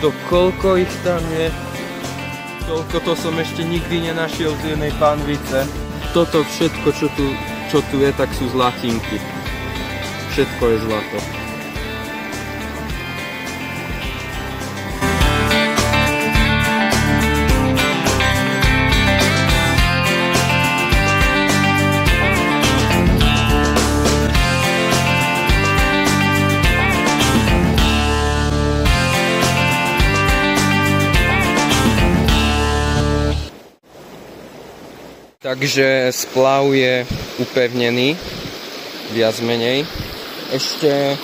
To koľko ich tam je? Toľko to som ešte nikdy nenašiel z jednej pánvice. Toto všetko, čo tu je, tak sú zlatinky. Všetko je zlato. Takže splav je upevnený, viac menej. Ešte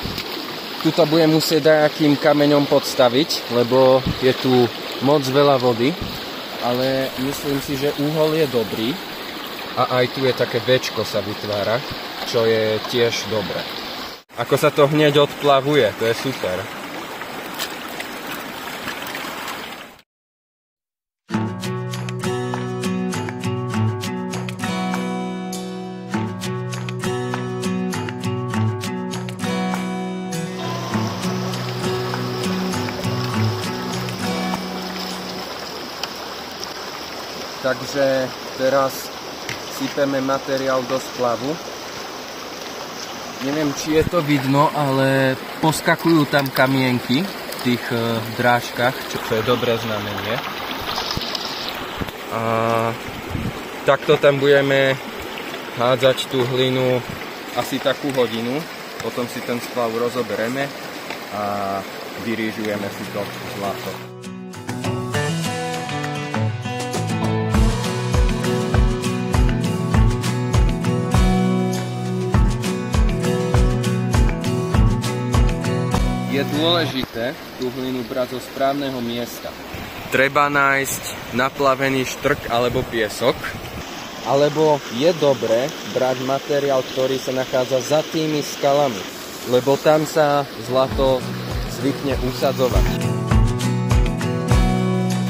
tuto budem musieť nejakým kameňom podstaviť, lebo je tu moc veľa vody, ale myslím si, že úhol je dobrý. A aj tu je také Bčko sa vytvára, čo je tiež dobré. Ako sa to hneď odplavuje, to je super. Takže teraz sypeme materiál do splavu. Neviem, či je to vidno, ale poskakujú tam kamienky v tých drážkach, čo je dobré znamenie. A takto tam budeme hádzať tú hlinu asi takú hodinu. Potom si ten splav rozoberieme a vyrýžujeme si to zlato. Je dôležité tú hlinu brať zo správneho miesta. Treba nájsť naplavený štrk alebo piesok, alebo je dobré brať materiál, ktorý sa nachádza za tými skalami, lebo tam sa zlato zvykne usadzovať.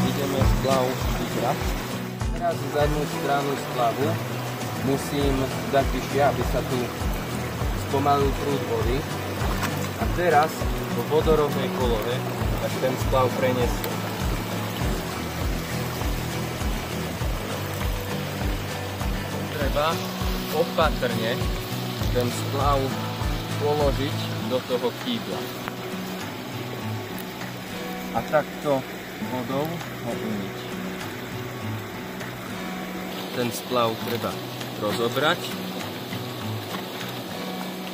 Ideme splav vybrať. Teraz zadnú stranu splavu musím dať vyššie, aby sa tu spomalil prúd vody. A teraz vo vodorovnej polohe tak ten splav preniesie. Treba opatrne ten splav položiť do toho kýbla. A takto vodou ho umyť. Ten splav treba rozobrať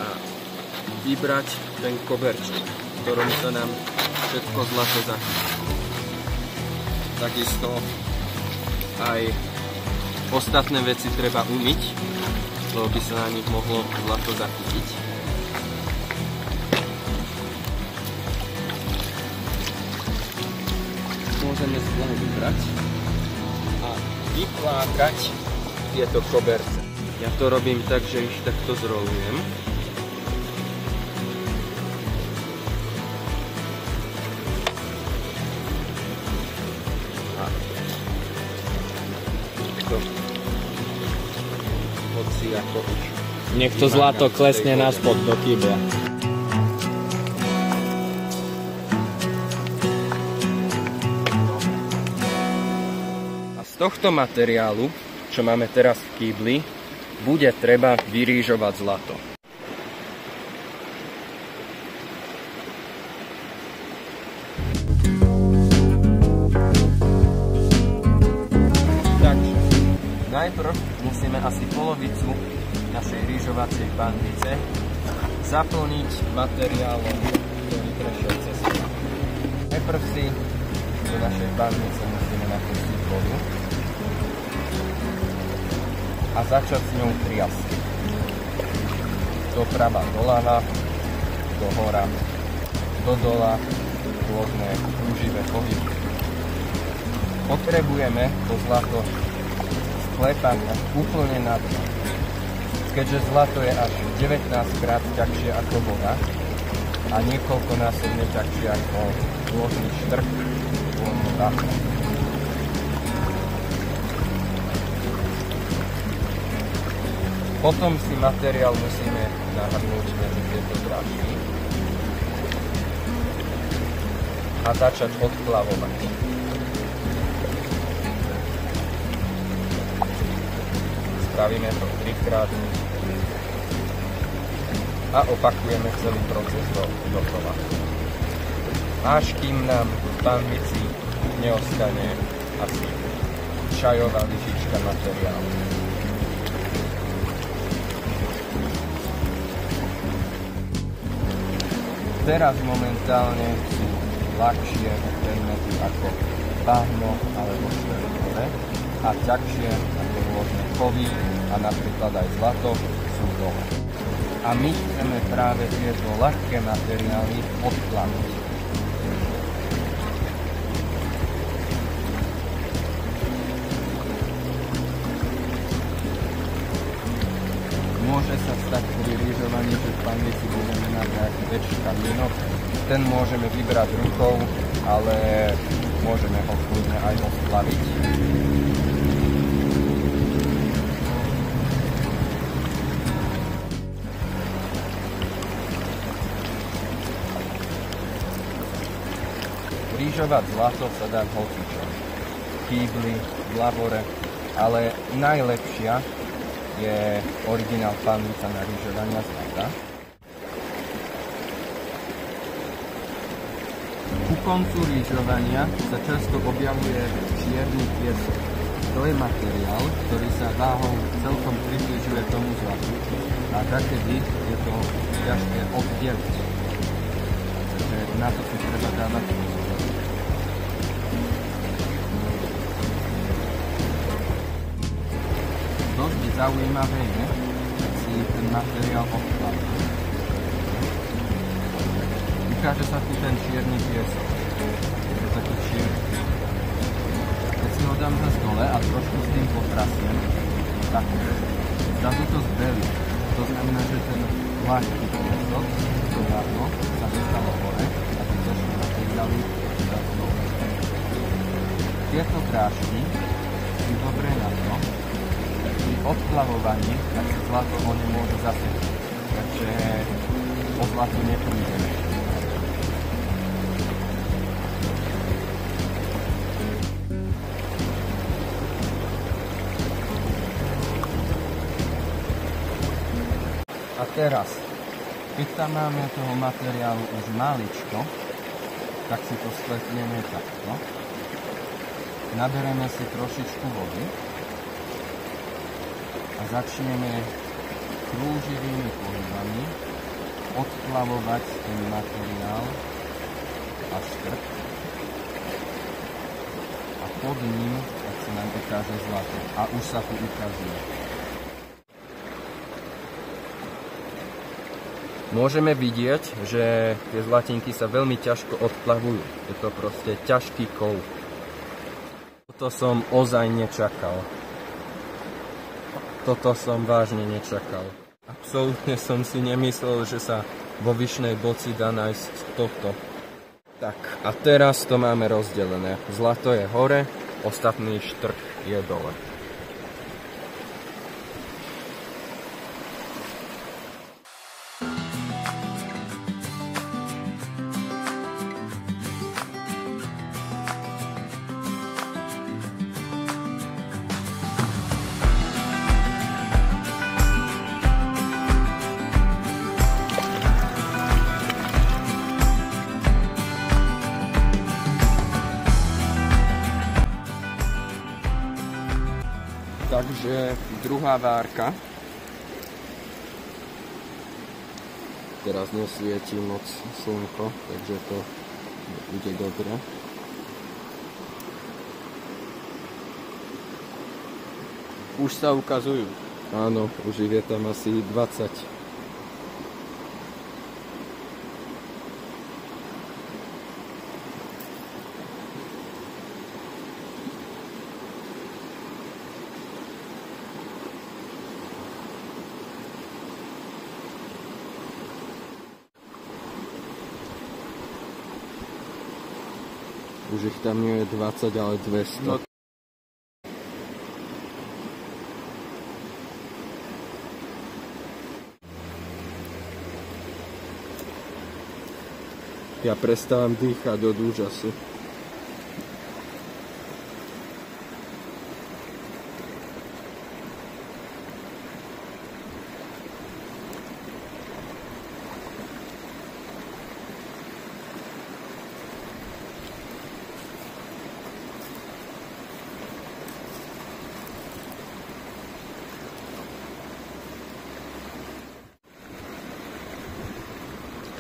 a vybrať ten koberček, v ktorom sa nám všetko zlato zachytí. Takisto aj ostatné veci treba umyť, lebo by sa na nich mohlo zlato zachytiť. Môžeme splav vybrať a vyplákať tieto koberce. Ja to robím tak, že ich takto zrolujem. Nech to zlato klesne naspod do kýbla. A z tohto materiálu, čo máme teraz v kýbli, bude treba vyrýžovať zlato. Takže najprv musíme asi polovicu našej rýžovacej pánvice zaplniť materiálom, ktorý prešiel cez to. Najprv si do našej pánvice musíme napustiť vodu a začať s ňou triasť. Doprava doľava, do hora, do dola, rôzne krúživé pohyby. Potrebujeme to zlato sklepať až úplne na dno. Keďže zlato je až 19 krát ťažšie ako voda a niekoľkonásobne ťažšie ako rôzny štrk, voda. Potom si materiál musíme nahrnúť medzi tieto drážky. a začať odplavovať. Spravíme to 3-krát a opakujeme celý proces dokola. Až kým nám v panvici neostane asi čajová lyžička materiálu. Teraz momentálne sú ľahšie predmety ako bahno alebo šverkové a ťažšie ako rôzne kovy a napríklad aj zlato sú dole. A my chceme práve tieto ľahké materiály odplamiť. Môže sa stať pri rýžovaní, že v panvici budeme mať nejaký väčší kamienok. Ten môžeme vybrať rukou, ale môžeme ho kľudne aj odplaviť. Rýžovať zlato sa dá v hocičom. Kýbli, v lavore, ale najlepšia je originál panvica na rýžovania zlata. Ku koncu rýžovania sa často objavuje čierny piesok. To je materiál, ktorý sa váhou celkom približuje tomu zlatu a takedy je to ťažké oddeliť. Takže na to si treba dávať pozor. Dosť zaujímavé je, keď si ten materiál odplaví. Ukáže sa tu ten čierny piesok. Je to taký čierny. Keď si ho dám zase dole a trošku s tým potrasnem, tak zrazu to zbelí. To znamená, že ten ľahký piesok, to vládno, sa dostalo hore a tie ťažké materiály zrazu dole. Tieto prášky sú dobré na to, pri odplavovaní, tak sa zlato ho nemôže zasypiť. Takže o zlatu neprídeme. A teraz, keď tam máme toho materiálu už maličko, tak si to sklepneme takto. Nabereme si trošičku vody a začneme krúživými pohybami odplavovať ten materiál až strp a pod ním tak sa nám ukáže zlato a už sa tu ukazuje. Môžeme vidieť, že tie zlatinky sa veľmi ťažko odplavujú. Je to proste ťažký kov. Toto som ozaj nečakal. Toto som vážne nečakal. Absolútne som si nemyslel, že sa vo Vyšnej Boci dá nájsť toto. Tak, a teraz to máme rozdelené. Zlato je hore, ostatný štrk je dole. Takže druhá várka. Teraz nesvieti moc slnko, takže to bude dobre. Už sa ukazujú. Áno, už je tam asi 20. Už ich tam nie je 20, ale 200. No. Ja prestávam dýchať od úžasu.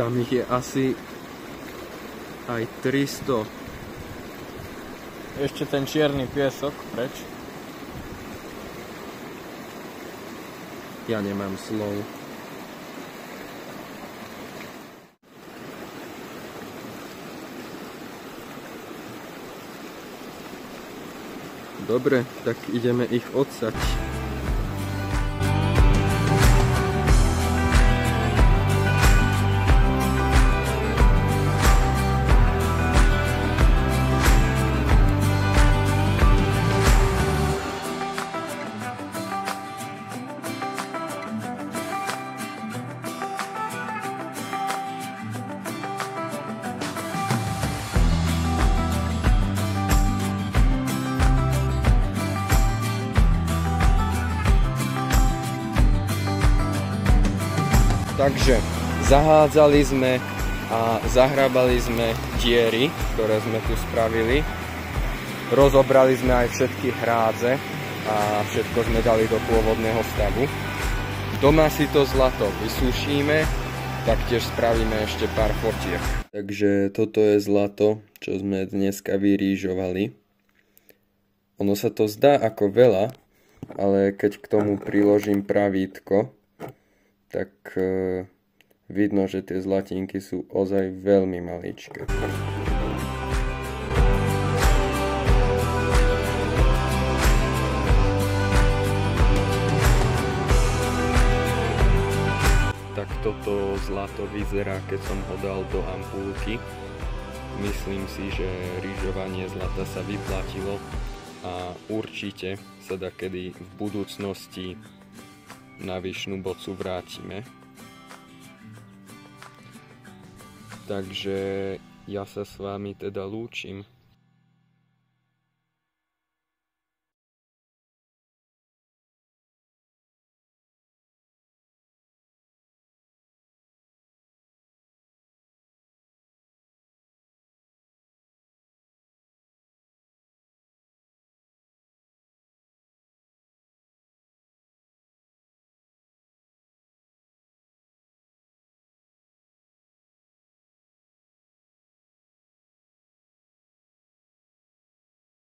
Tam ich je asi aj 300. Ešte ten čierny piesok preč. Ja nemám slov. Dobre, tak ideme ich odsať. Takže zahádzali sme a zahrábali sme diery, ktoré sme tu spravili. Rozobrali sme aj všetky hrádze a všetko sme dali do pôvodného stavu. Doma si to zlato vysúšíme, taktiež spravíme ešte pár fotiek. Takže toto je zlato, čo sme dneska vyrýžovali. Ono sa to zdá ako veľa, ale keď k tomu priložím pravítko, tak vidno, že tie zlatinky sú ozaj veľmi maličké. Tak toto zlato vyzerá, keď som ho dal do ampulky. Myslím si, že rýžovanie zlata sa vyplatilo a určite sa dakedy v budúcnosti na Vyšnú Bocu vrátime. Takže ja sa s vami teda lúčim.